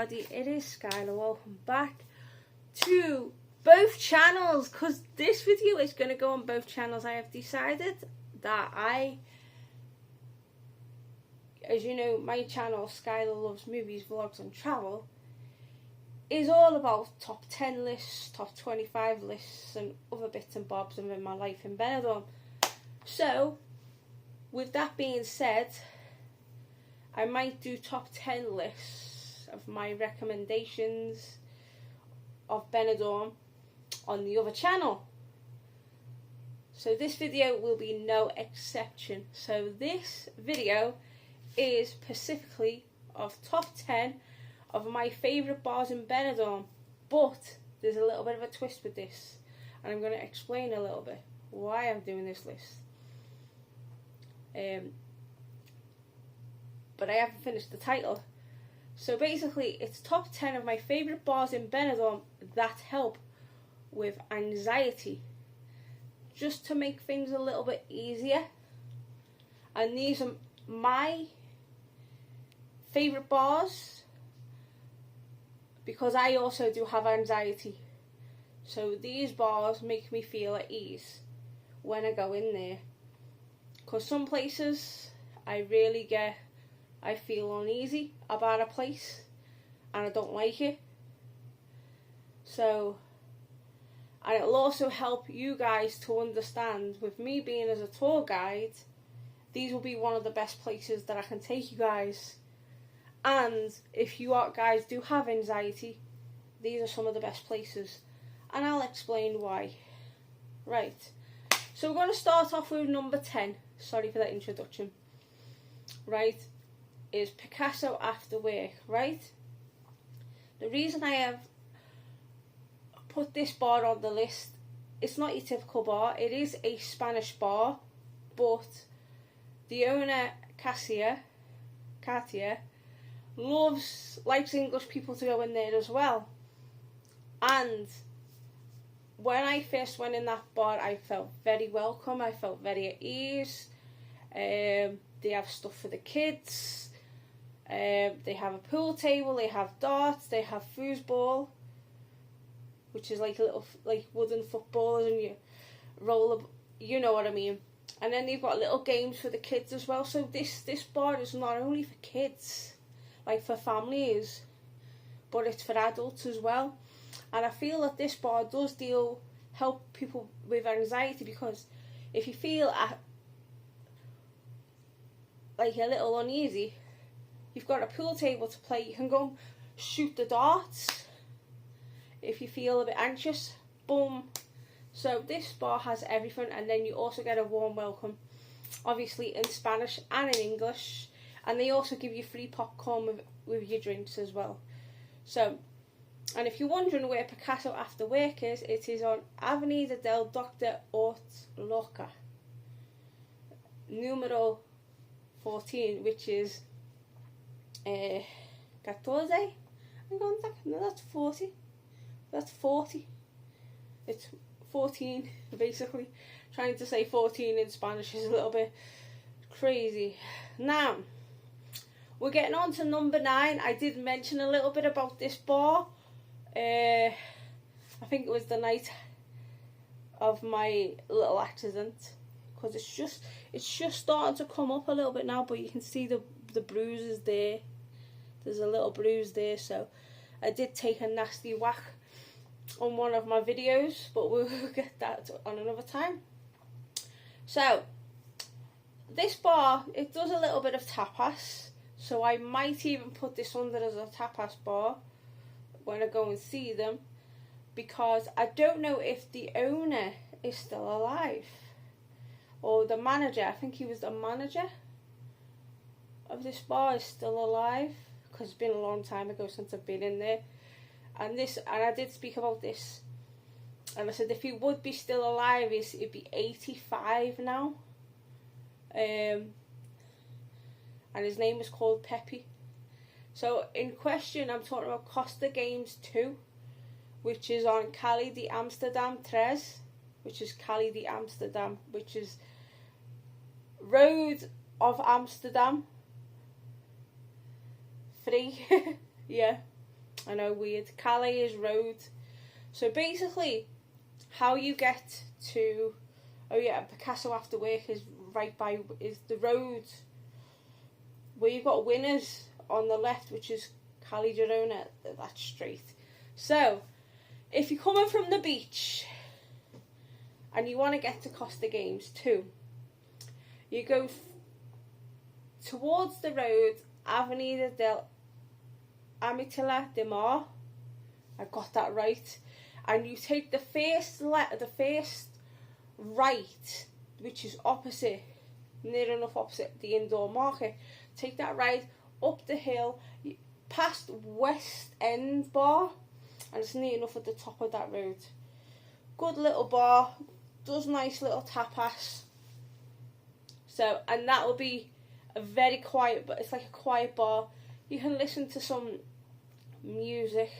everybody, it is Skyla. Welcome back to both channels, because this video is going to go on both channels. I have decided that as you know, my channel, Skyla Loves Movies, Vlogs and Travel, is all about top 10 lists, top 25 lists and other bits and bobs of my life in Benidorm. So, with that being said, I might do top 10 lists of my recommendations of Benidorm on the other channel. So this video will be no exception. So this video is specifically of top 10 of my favourite bars in Benidorm. But there's a little bit of a twist with this, and I'm going to explain a little bit why I'm doing this list. But I haven't finished the title. So basically, it's top 10 of my favourite bars in Benidorm that help with anxiety, just to make things a little bit easier. And these are my favourite bars because I also do have anxiety. So these bars make me feel at ease when I go in there. Because some places I feel uneasy about a place and I don't like it. So, and it'll also help you guys to understand, with me being as a tour guide, these will be one of the best places that I can take you guys. And if you guys do have anxiety, these are some of the best places. And I'll explain why. Right. So we're going to start off with number 10. Sorry for that introduction. Right. Is Picasso After Work, right? The reason I have put this bar on the list, it's not your typical bar. It is a Spanish bar, but the owner, Katia, likes English people to go in there as well. And when I first went in that bar, I felt very welcome. I felt very at ease. They have stuff for the kids. They have a pool table, they have darts, they have foosball, which is like a little wooden footballers, and you roll you know what I mean. And then they've got little games for the kids as well. So this bar is not only for kids, like for families, but it's for adults as well. And I feel that this bar does help people with anxiety, because if you feel like a little uneasy, you've got a pool table to play. You can go shoot the darts. If you feel a bit anxious, boom. So this bar has everything, and then you also get a warm welcome, obviously in Spanish and in English. And they also give you free popcorn with your drinks as well. So, and if you're wondering where Picasso After Work is, it is on Avenida del Doctor Loca, numero 14, which is 14. I'm going to no, that's 40. That's 40. It's 14, basically. Trying to say 14 in Spanish is a little bit crazy. Now, we're getting on to number 9. I did mention a little bit about this bar. I think it was the night of my little accident, because it's just starting to come up a little bit now, but you can see the bruises there. There's a little bruise there, so I did take a nasty whack on one of my videos, but we'll get that on another time. So, this bar, it does a little bit of tapas, so I might even put this under as a tapas bar when I go and see them, because I don't know if the owner is still alive, or the manager. I think he was the manager of this bar is still alive, because it's been a long time ago since I've been in there. And I did speak about this, and I said if he would be still alive, it'd be 85 now. And his name is called Pepe. So in question, I'm talking about Costa Games 2, which is on Calle de Amsterdam 3, which is Calle de Amsterdam, which is Road of Amsterdam 3. Yeah. I know, weird. Calais is road. So basically, how you get to, oh yeah, Picasso After Work is right by, is the road where you've got Winners on the left, which is Calais Girona, that's straight. So, if you're coming from the beach and you want to get to Costa Games too, you go towards the road, Avenida del Amitila de Mar. I got that right. And you take the first right, which is opposite, near enough opposite the indoor market. Take that right up the hill, past West End Bar, and it's near enough at the top of that road. Good little bar, does nice little tapas. So, and that will be a very quiet, but it's like a quiet bar. You can listen to some music,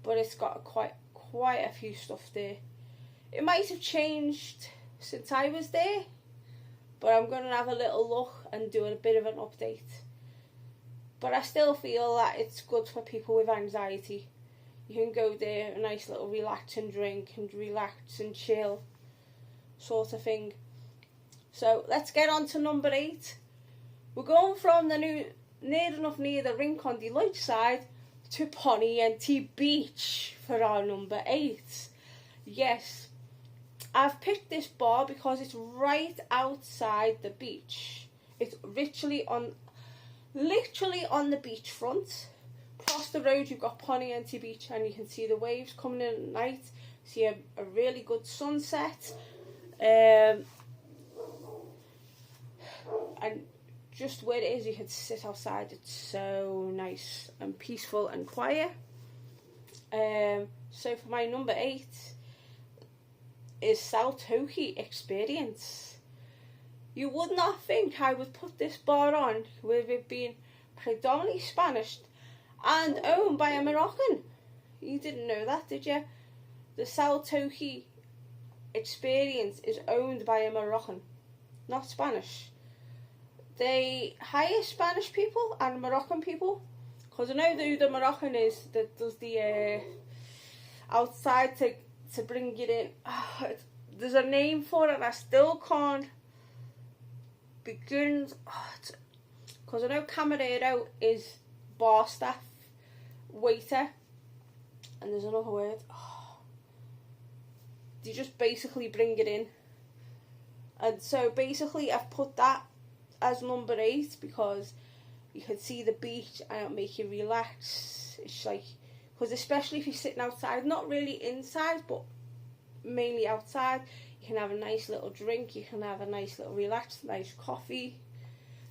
but it's got quite a few stuff there. It might have changed since I was there, but I'm going to have a little look and do a bit of an update. But I still feel that it's good for people with anxiety. You can go there, a nice little relax and drink and relax and chill sort of thing. So let's get on to number 8. We're going from the near the Rincon de Lloyd side to Poniente Beach for our number 8. Yes, I've picked this bar because it's right outside the beach. It's literally on the beachfront. Across the road you've got Poniente Beach, and you can see the waves coming in at night. See a really good sunset. And just where it is, you can sit outside. It's so nice and peaceful and quiet. So for my number 8 is Saltoki Experience. You would not think I would put this bar on with it being predominantly Spanish and owned by a Moroccan. You didn't know that, did you? The Saltoki Experience is owned by a Moroccan, not Spanish. They hire Spanish people and Moroccan people, because I know who the Moroccan is that does the outside to bring it in. There's a name for it and I still can't begin, because I know camarero is bar staff, waiter, and there's another word. They just basically bring it in. And so basically I've put that as number 8 because you can see the beach and it'll make you relax. It's like, because especially if you're sitting outside, not really inside but mainly outside, you can have a nice little drink, you can have a nice little relaxed, nice coffee.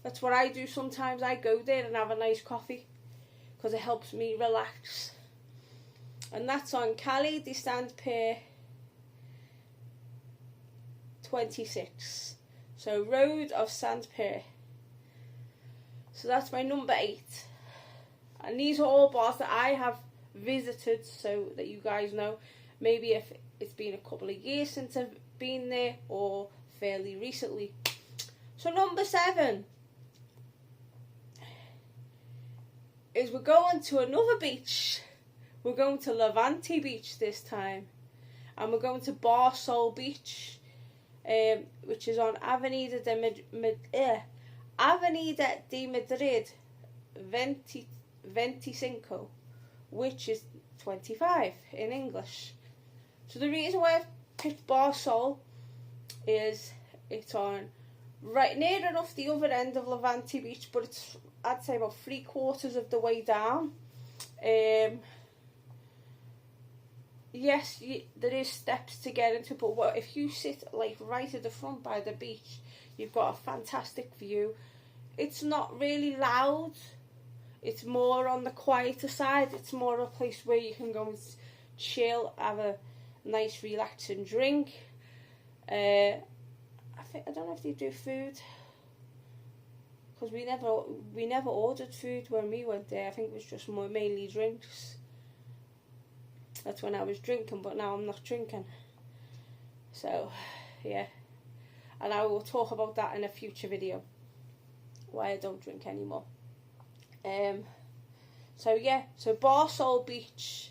That's what I do sometimes. I go there and have a nice coffee because it helps me relax. And that's on Calais de Saint-Pierre 26. So Road of Saint-Pierre. So that's my number 8. And these are all bars that I have visited, so that you guys know. Maybe if it's been a couple of years since I've been there, or fairly recently. So number 7 is we're going to another beach. We're going to Levante Beach this time. And we're going to Bar Sol Beach, which is on Avenida de Madrid 25, which is 25 in English. So the reason why I've picked Bar Sol is it's on right near enough the other end of Levante Beach, but it's, I'd say, about 3/4 of the way down. Yes, there is steps to get into, but if you sit like right at the front by the beach, you've got a fantastic view. It's not really loud. It's more on the quieter side. It's more a place where you can go and chill, have a nice relaxing drink. I don't know if they do food, because we never ordered food when we went there. I think it was just mainly drinks. That's when I was drinking, but now I'm not drinking. So, yeah. And I will talk about that in a future video, why I don't drink anymore. So yeah, so Barsol Beach,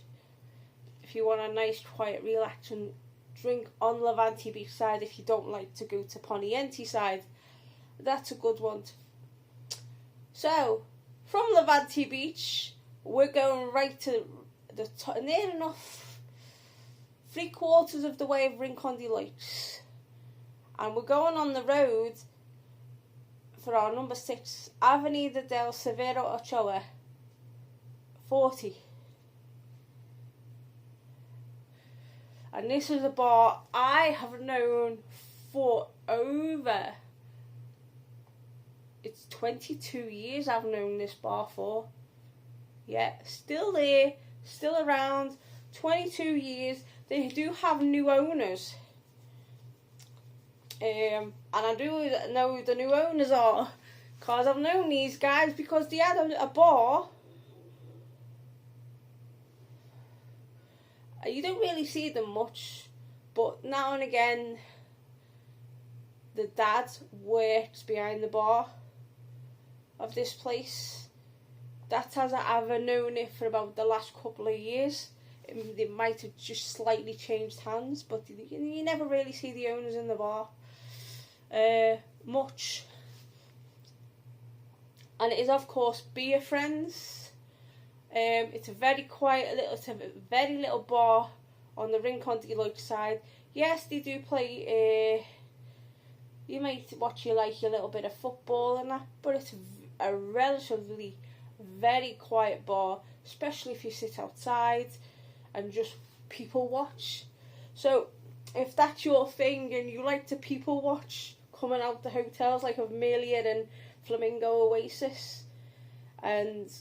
if you want a nice, quiet, relaxing drink on Levante Beach side, if you don't like to go to Poniente side, that's a good one. So, from Levante Beach, we're going right to the top, near enough 3/4 of the way of Rincon de Lights. And we're going on the road for our number 6, Avenida del Severo Ochoa, 40. And this is a bar I have known for over, it's 22 years I've known this bar for. Yeah, still there, still around, 22 years. They do have new owners. And I do know who the new owners are, because I've known these guys because they had a bar. You don't really see them much, but now and again the dad works behind the bar of this place. That has I've known it for about the last couple of years. They might have just slightly changed hands, but you never really see the owners in the bar much. And it is of course Beer Friends. It's a very quiet very little bar on the Rincon de Lights side. Yes, they do play. You might watch your little bit of football and that, but it's a relatively very quiet bar, especially if you sit outside and just people watch. So if that's your thing and you like to people watch, coming out the hotels like of Melia and Flamingo Oasis, and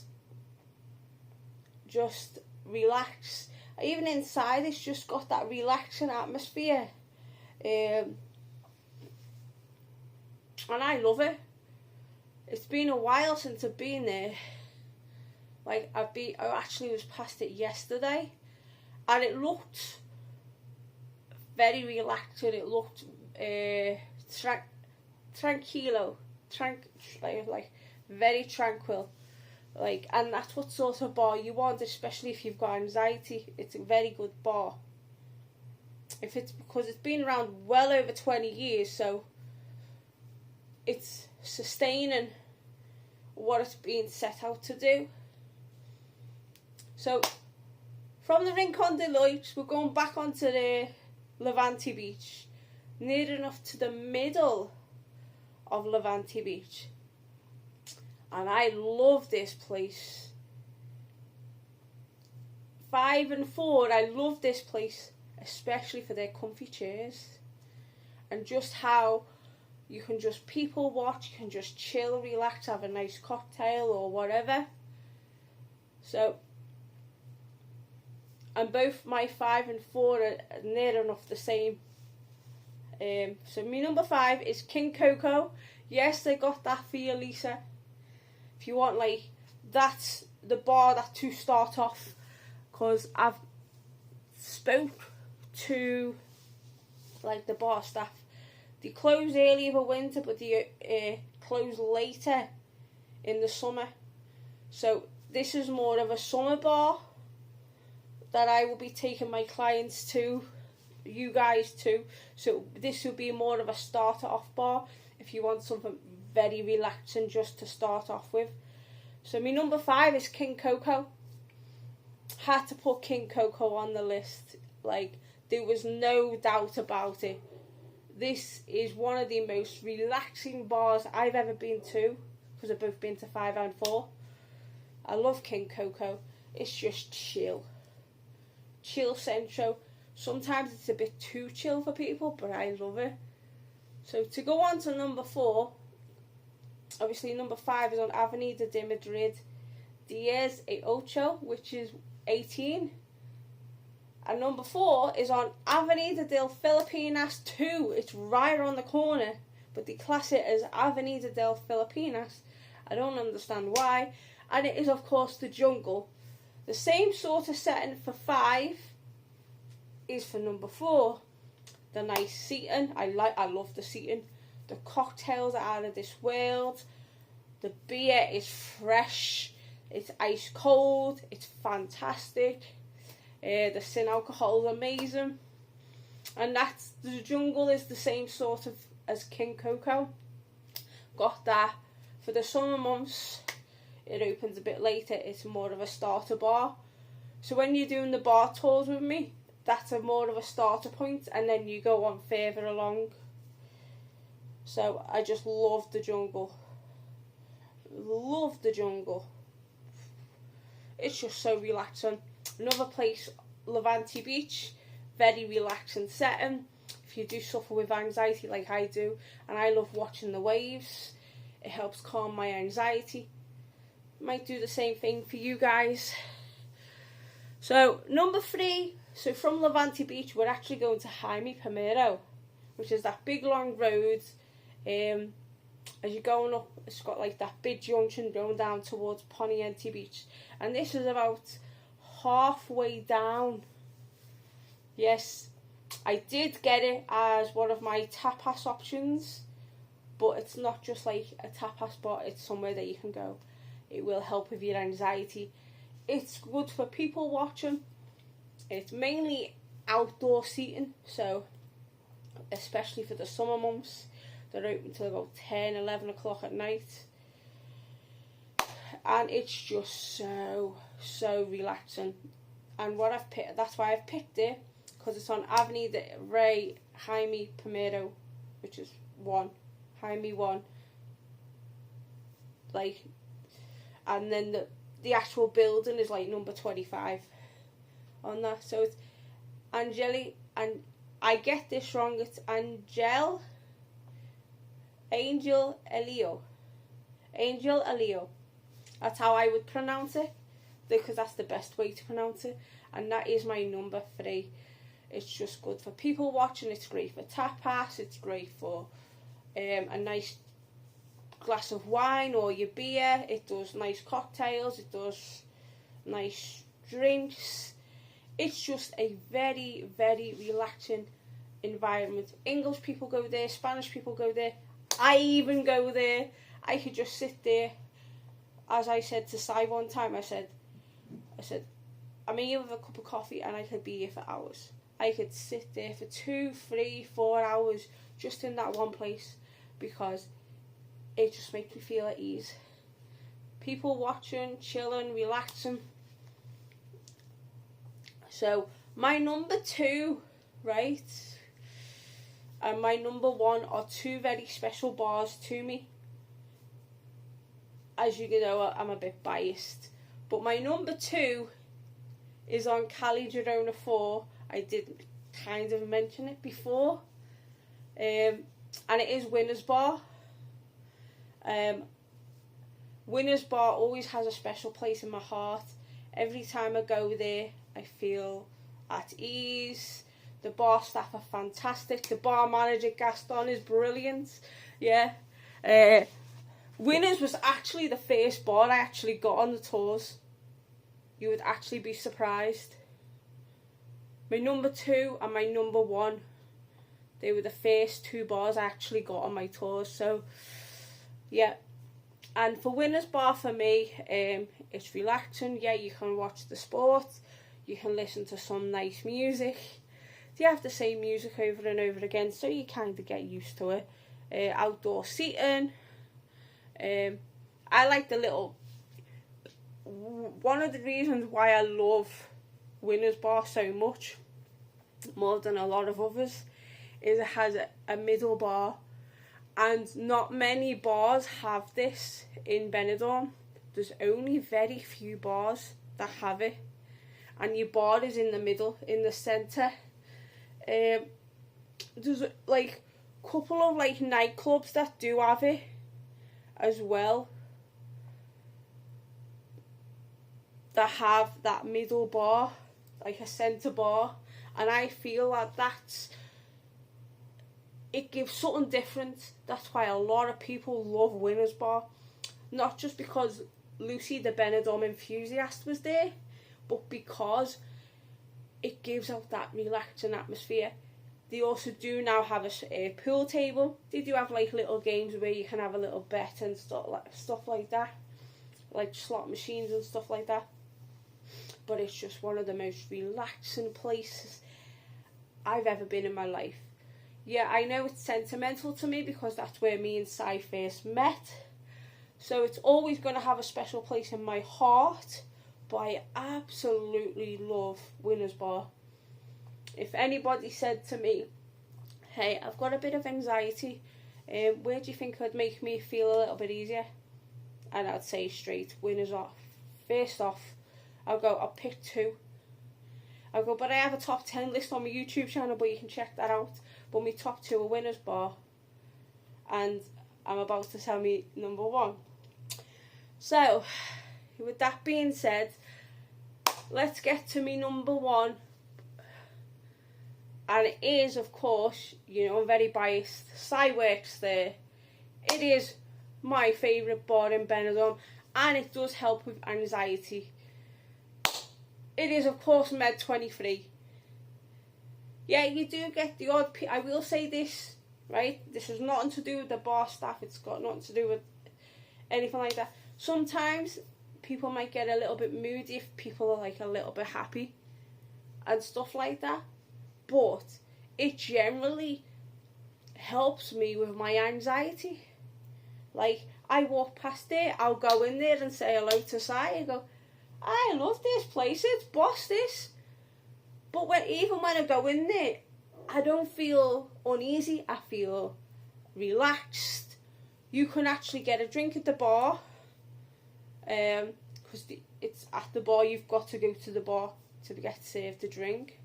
just relax. Even inside, it's just got that relaxing atmosphere, and I love it. It's been a while since I've been there. I actually was past it yesterday, and it looked very relaxing. It looked tranquilo, very tranquil. And that's what sort of bar you want, especially if you've got anxiety. It's a very good bar. Because it's been around well over 20 years, so it's sustaining what it's been set out to do. So from the Rincon de Lights, we're going back onto the Levante Beach, near enough to the middle of Levante Beach. And I love this place. 5 and 4, I love this place, especially for their comfy chairs. And just how you can just people watch, you can just chill, relax, have a nice cocktail or whatever. So, and both my 5 and 4 are near enough the same. So my number 5 is King Coco. Yes, they got that for you, Lisa. If you want that's the bar that to start off, because I've spoke to the bar staff. They close early for winter, but they close later in the summer. So this is more of a summer bar that I will be taking my clients to, you guys to. So this will be more of a starter off bar if you want something very relaxing just to start off with. So my number 5 is King Coco. Had to put King Coco on the list. There was no doubt about it. This is one of the most relaxing bars I've ever been to, because I've both been to 5 and 4. I love King Coco. It's just chill. Chill centro. Sometimes it's a bit too chill for people, but I love it. So to go on to number 4, obviously number 5 is on Avenida de Madrid, 18, which is 18. And number 4 is on Avenida del Filipinas 2. It's right around the corner, but they class it as Avenida del Filipinas. I don't understand why. And it is of course the Jungle. The same sort of setting for 5 is for number 4. The nice seating. I love the seating. The cocktails are out of this world. The beer is fresh. It's ice cold. It's fantastic. The sin alcohol is amazing. And that's, the jungle is the same sort of as King Coco. Got that for the summer months. It opens a bit later. It's more of a starter bar. So when you're doing the bar tours with me, that's more of a starter point, and then you go on further along. So I just love the jungle. Love the jungle. It's just so relaxing. Another place, Levante Beach, very relaxing setting. If you do suffer with anxiety like I do, and I love watching the waves, it helps calm my anxiety. Might do the same thing for you guys. So number 3, so from Levante Beach we're actually going to Jaime Primero, which is that big long road. As you're going up, it's got like that big junction going down towards Poniente Beach, and this is about halfway down. Yes, I did get it as one of my tapas options, but it's not just like a tapas spot, it's somewhere that you can go. It will help with your anxiety. It's good for people watching. It's mainly outdoor seating, so especially for the summer months. They're open till about 10, 11 o'clock at night. And it's just so relaxing. And what I've picked, that's why I've picked it, because it's on Avenida Rey Jaime Primero, which is 1, Jaime 1. Like, and then the actual building is like number 25 on that. So it's Angeli, and I get this wrong, it's Angel Elio. That's how I would pronounce it, because that's the best way to pronounce it. And that is my number 3. It's just good for people watching. It's great for tapas. It's great for a nice glass of wine or your beer. It does nice cocktails. It does nice drinks. It's just a very, very relaxing environment. English people go there. Spanish people go there. I even go there. I could just sit there. As I said to Sai one time, I said, I'm here with a cup of coffee and I could be here for hours. I could sit there for 2, 3, 4 hours just in that one place, because it just makes me feel at ease. People watching, chilling, relaxing. So my number 2, right, and my number 1 are 2 very special bars to me. As you know, I'm a bit biased, but my number 2 is on Cali Girona 4. I did kind of mention it before, and it is Winners Bar. Winners Bar always has a special place in my heart. Every time I go there, I feel at ease. The bar staff are fantastic. The bar manager, Gaston, is brilliant. Yeah. Winners was actually the first bar I actually got on the tours. You would actually be surprised. My number 2 and my number 1, they were the first 2 bars I actually got on my tours. So, yeah. And for Winners Bar, for me, it's relaxing. Yeah, you can watch the sport. You can listen to some nice music. They have the same music over and over again, so you kind of get used to it. Outdoor seating. I like the little... One of the reasons why I love Winners Bar so much, more than a lot of others, is it has a middle bar, and not many bars have this in Benidorm. There's only very few bars that have it, and your bar is in the middle, in the centre. There's like a couple of like nightclubs that do have it as well, that have that middle bar, like a centre bar, and I feel that it gives something different. That's why a lot of people love Winners Bar, not just because Lucy the Benidorm enthusiast was there, but because it gives out that relaxing atmosphere. They also do now have a pool table. They do have like little games where you can have a little bet and stuff like that. like slot machines and stuff like that. But it's just one of the most relaxing places I've ever been in my life. Yeah, I know it's sentimental to me because that's where me and Si first met. So it's always going to have a special place in my heart. But I absolutely love Winners Bar. If anybody said to me, hey, I've got a bit of anxiety, where do you think would make me feel a little bit easier? And I'd say straight, Winners off. First off, I'll pick 2. I'll go, but I have a top 10 list on my YouTube channel, but you can check that out. But my top 2 are Winners Bar. And I'm about to tell me number 1. So, with that being said, let's get to me number 1. And it is, of course, I'm very biased. Si works there. It is my favourite bar in Benidorm. And it does help with anxiety. It is, of course, Med 23. Yeah, you do get the odd... I will say this, right? This has nothing to do with the bar staff. It's got nothing to do with anything like that. Sometimes people might get a little bit moody if people are like a little bit happy and stuff like that. But it generally helps me with my anxiety. Like, I walk past there, I'll go in there and say hello to Si. I go, I love this place, it's boss this. But even when I go in there, I don't feel uneasy, I feel relaxed. You can actually get a drink at the bar. Because it's at the bar, you've got to go to the bar to get served a drink.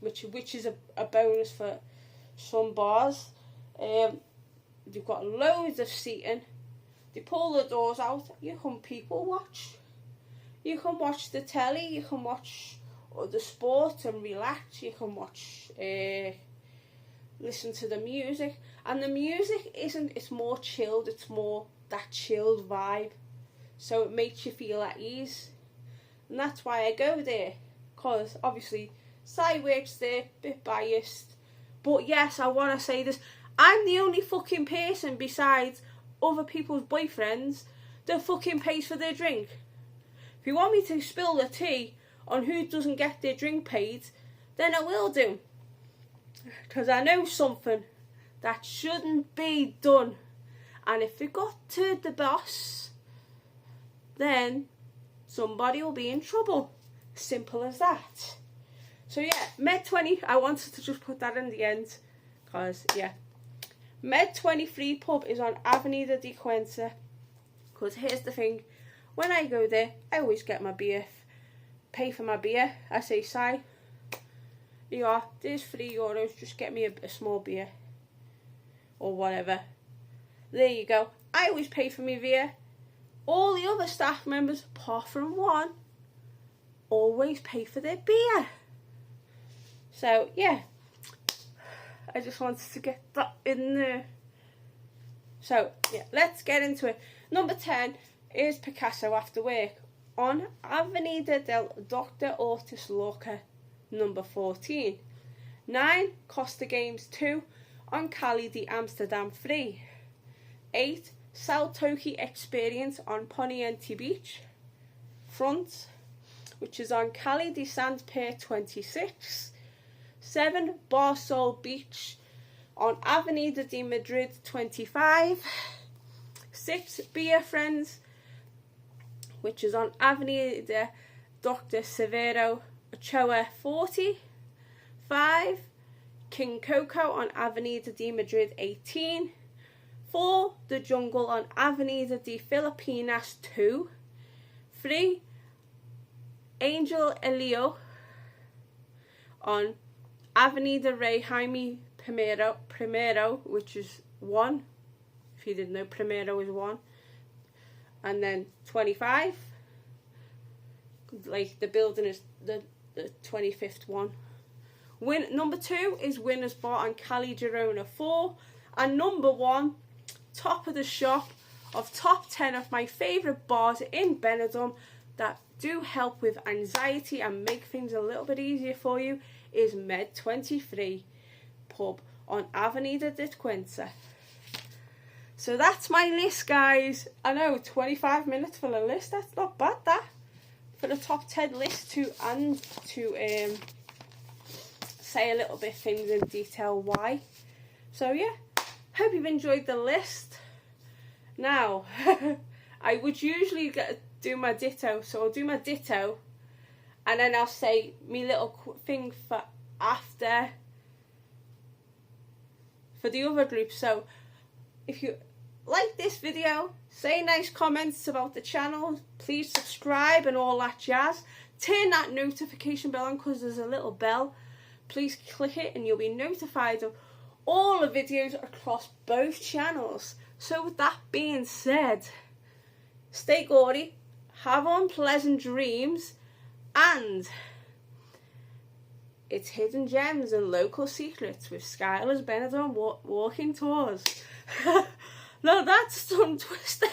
Which is a bonus for some bars. They've got loads of seating. They pull the doors out. You can people watch. You can watch the telly. You can watch the sport and relax. You can watch, listen to the music. And the music it's more chilled. It's more that chilled vibe. So it makes you feel at ease. And that's why I go there. Because obviously, Si works there, bit biased. But yes, I want to say this. I'm the only fucking person besides other people's boyfriends that fucking pays for their drink. If you want me to spill the tea on who doesn't get their drink paid, then I will do. Because I know something that shouldn't be done. And if it got to the boss, then somebody will be in trouble. Simple as that. So yeah, Med 20, I wanted to just put that in the end. Because, yeah. Med 23 pub is on Avenida di Cuenca. Because here's the thing. When I go there, I always get my beer. Pay for my beer. I say, Si, yeah, there's €3. Just get me a small beer. Or whatever. There you go. I always pay for my beer. All the other staff members, apart from one, always pay for their beer. So, yeah. I just wanted to get that in there. So, yeah, let's get into it. Number 10 is Picasso After Work on Avenida del Dr. Ortiz Lorca, number 14. 9, Costa Games 2 on Cali de Amsterdam 3. 8, Saltoki Experience on Poniente Beach Front, which is on Cali de Sant Pierre 26. 7, Barsol Beach on Avenida de Madrid 25. 6, Beer Friends, which is on Avenida Dr. Severo Ochoa 40. 5, King Coco on Avenida de Madrid 18. 4, The Jungle on Avenida de Filipinas 2. 3, Angel Elio on Avenida Rey Jaime Primero, which is 1. If you didn't know, Primero is 1. And then 25. Like, the building is the 25th one. Number 2 is Winners Bar on Cali Girona 4. And number 1, top of the shop of top 10 of my favourite bars in Benidorm that do help with anxiety and make things a little bit easier for you, is Med 23 pub on Avenida de Cuenca. So that's my list, guys. I know, 25 minutes for the list. That's not bad, that. For the top 10 list to say a little bit things in detail why. So yeah, hope you've enjoyed the list. Now, I would usually do my ditto, so I'll do my ditto, and then I'll say me little thing for after for the other group. So if you like this video, say nice comments about the channel, please subscribe and all that jazz. Turn that notification bell on, because there's a little bell. Please click it and you'll be notified of all the videos across both channels. So with that being said, stay gaudy, have unpleasant dreams, and it's hidden gems and local secrets with Skyla's benidorm walking tours. No, that's tongue twister.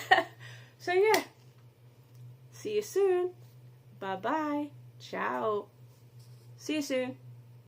So yeah, see you soon. Bye bye. Ciao. See you soon.